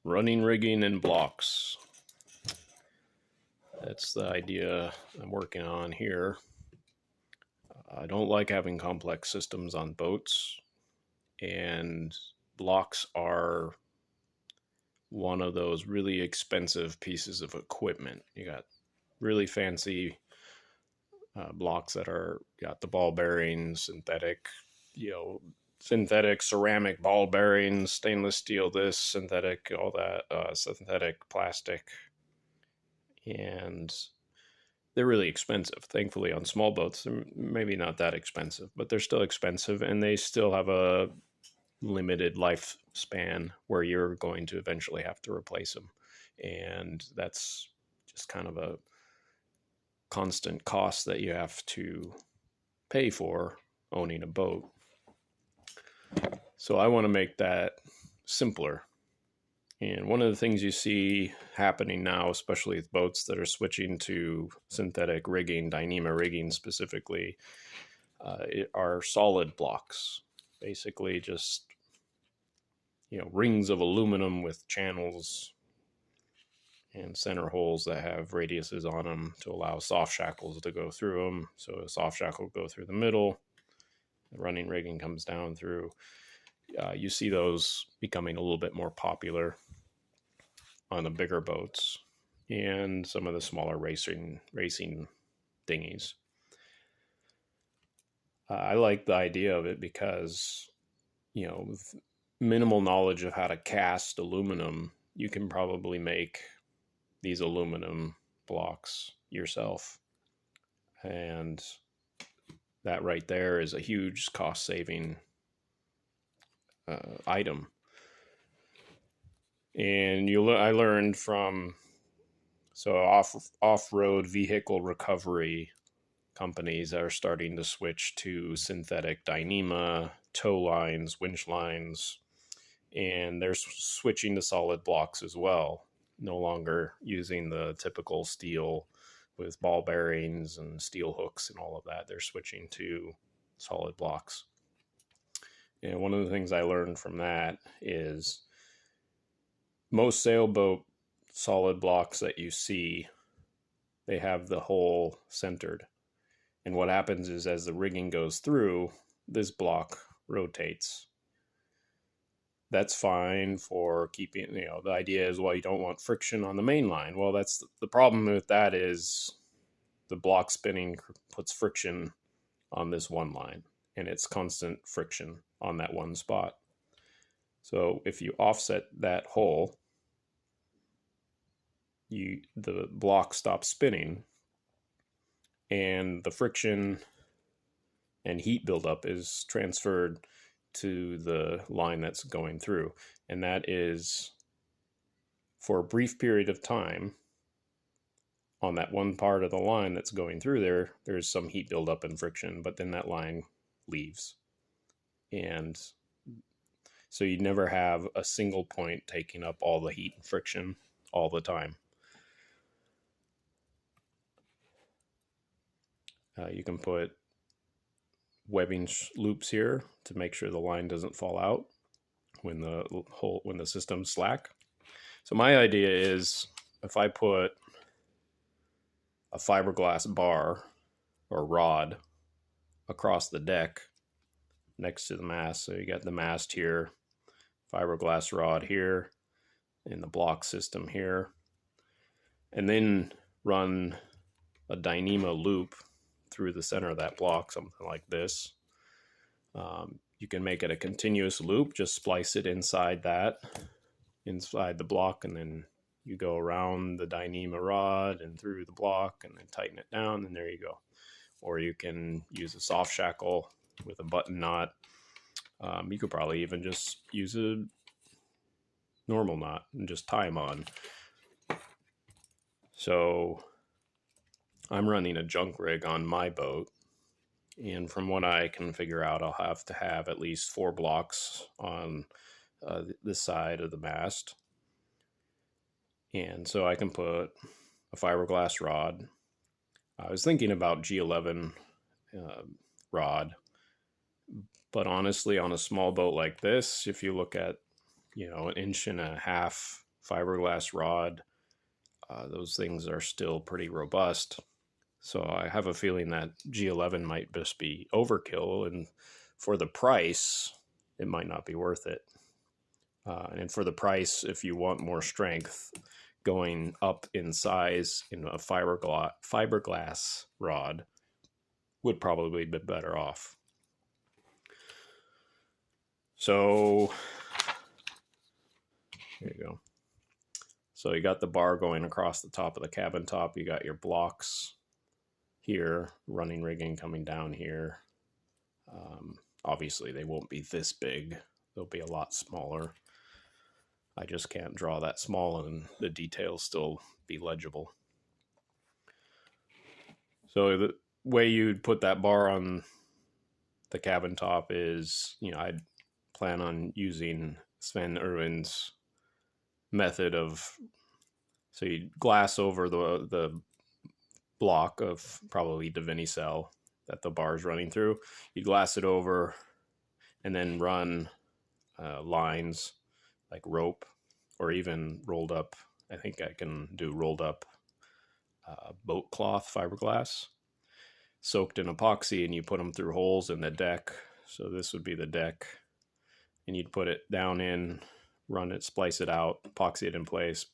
Running rigging and blocks. That's the idea I'm working on here. I don't like having complex systems on boats, and blocks are one of those really expensive pieces of equipment. You got really fancy blocks that are got the ball bearings, synthetic ceramic ball bearings, stainless steel, this synthetic, all that, synthetic plastic, and they're really expensive. Thankfully, on small boats, they're maybe not that expensive, but they're still expensive, and they still have a limited lifespan where you're going to eventually have to replace them. And that's just kind of a constant cost that you have to pay for owning a boat. So I want to make that simpler. And one of the things you see happening now, especially with boats that are switching to synthetic rigging, Dyneema rigging specifically, are solid blocks. Basically just, rings of aluminum with channels and center holes that have radiuses on them to allow soft shackles to go through them. So a soft shackle will go through the middle. The running rigging comes down through. You see those becoming a little bit more popular on the bigger boats and some of the smaller racing dinghies. I like the idea of it because, with minimal knowledge of how to cast aluminum, you can probably make these aluminum blocks yourself. And that right there is a huge cost-saving item. And I learned from off-road vehicle recovery companies that are starting to switch to synthetic Dyneema tow lines, winch lines, and they're switching to solid blocks as well. No longer using the typical steel with ball bearings and steel hooks and all of that. They're switching to solid blocks. And one of the things I learned from that is most sailboat solid blocks that you see, they have the hole centered. And what happens is as the rigging goes through, this block rotates. That's fine for keeping, the idea is, well, you don't want friction on the main line. Well, that's the problem with that is the block spinning puts friction on this one line, and it's constant friction on that one spot. So if you offset that hole, the block stops spinning, and the friction and heat buildup is transferred to the line that's going through. And that is for a brief period of time on that one part of the line that's going through there, there's some heat buildup and friction, but then that line leaves. And so you never have a single point taking up all the heat and friction all the time. You can put webbing loops here to make sure the line doesn't fall out when the system's slack. So my idea is if I put a fiberglass bar or rod across the deck next to the mast, so you got the mast here, fiberglass rod here, and the block system here, and then run a Dyneema loop through the center of that block, something like this. You can make it a continuous loop, just splice it inside the block, and then you go around the Dyneema rod and through the block and then tighten it down, and there you go. Or you can use a soft shackle with a button knot. You could probably even just use a normal knot and just tie them on. So I'm running a junk rig on my boat, and from what I can figure out, I'll have to have at least 4 blocks on this side of the mast. And so I can put a fiberglass rod. I was thinking about G11 rod, but honestly, on a small boat like this, if you look at, 1.5 inch fiberglass rod. Those things are still pretty robust. So I have a feeling that G11 might just be overkill, and for the price, it might not be worth it. And for the price, if you want more strength, going up in size in a fiberglass rod would probably be better off. So here you go. So you got the bar going across the top of the cabin top. You got your blocks here, running rigging coming down here. Obviously, they won't be this big. They'll be a lot smaller. I just can't draw that small and the details still be legible. So the way you'd put that bar on the cabin top is, I'd plan on using Sven Irwin's method of, so you'd glass over the block of probably Divinity cell that the bar is running through. You glass it over and then run lines like rope or even rolled up. I think I can do rolled up boat cloth fiberglass soaked in epoxy, and you put them through holes in the deck. So this would be the deck, and you'd put it down in, run it, splice it out, epoxy it in place,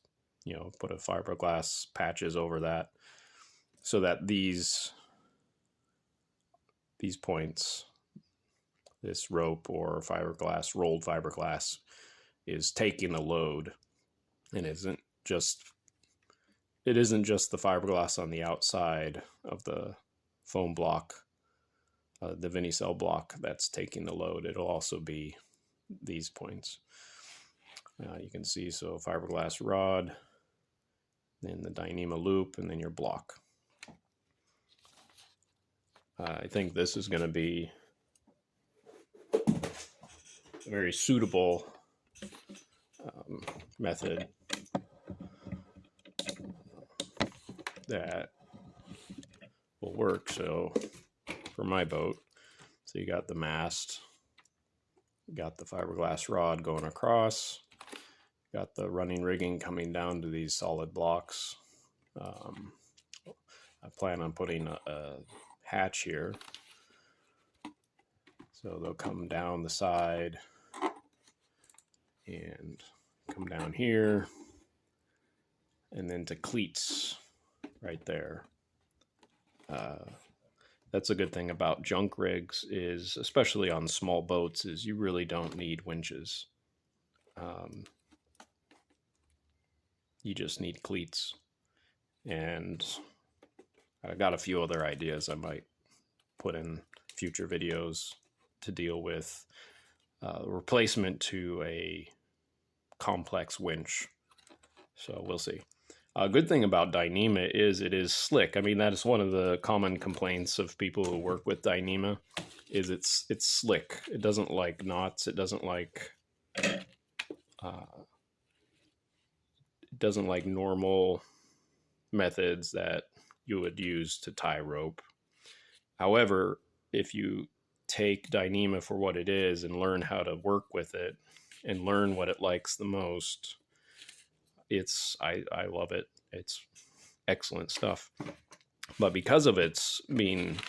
put a fiberglass patches over that so that these points, this rope or fiberglass, rolled fiberglass, is taking the load, and it isn't just the fiberglass on the outside of the foam block, the Vinicel block, that's taking the load. It'll also be these points. You can see, so fiberglass rod, then the Dyneema loop, and then your block. I think this is going to be a very suitable method that will work. So for my boat, so you got the mast, you got the fiberglass rod going across, got the running rigging coming down to these solid blocks. I plan on putting a hatch here, so they'll come down the side and come down here, and then to cleats right there. That's a good thing about junk rigs, is especially on small boats, is you really don't need winches. You just need cleats. And I got a few other ideas I might put in future videos to deal with replacement to a complex winch. So we'll see. A good thing about Dyneema is it is slick. I mean, that is one of the common complaints of people who work with Dyneema, is it's slick. It doesn't like knots. It doesn't like normal methods that you would use to tie rope. However, if you take Dyneema for what it is and learn how to work with it and learn what it likes the most, I love it. It's excellent stuff. But because of its being,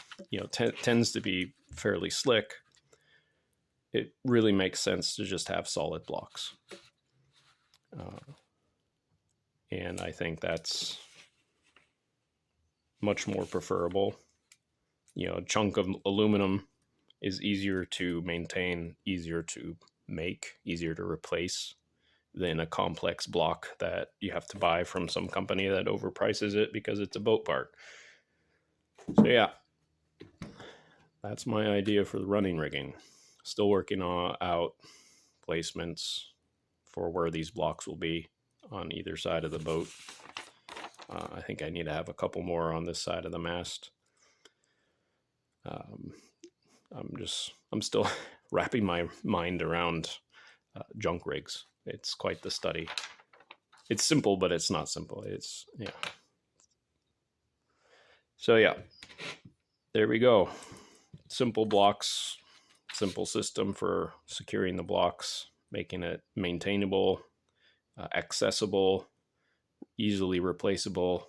tends to be fairly slick, it really makes sense to just have solid blocks. And I think that's much more preferable. A chunk of aluminum is easier to maintain, easier to make, easier to replace than a complex block that you have to buy from some company that overprices it because it's a boat part. So yeah, that's my idea for the running rigging. Still working out placements for where these blocks will be on either side of the boat. I think I need to have a couple more on this side of the mast. I'm still wrapping my mind around junk rigs. It's quite the study. It's simple, but it's not simple. Yeah. So yeah, there we go. Simple blocks, simple system for securing the blocks, making it maintainable, accessible, easily replaceable,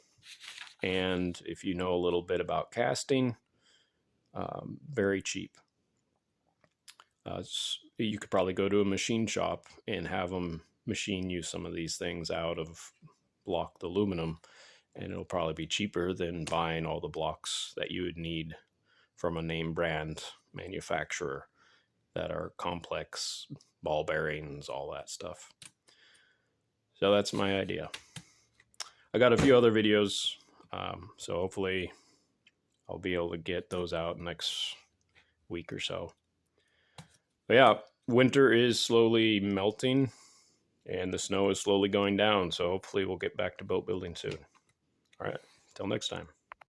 and if you know a little bit about casting, very cheap. You could probably go to a machine shop and have them machine you some of these things out of blocked aluminum, and it'll probably be cheaper than buying all the blocks that you would need from a name brand manufacturer that are complex, ball bearings, all that stuff. So that's my idea. I got a few other videos, so hopefully I'll be able to get those out next week or so. But yeah, winter is slowly melting and the snow is slowly going down, so hopefully we'll get back to boat building soon. All right, till next time.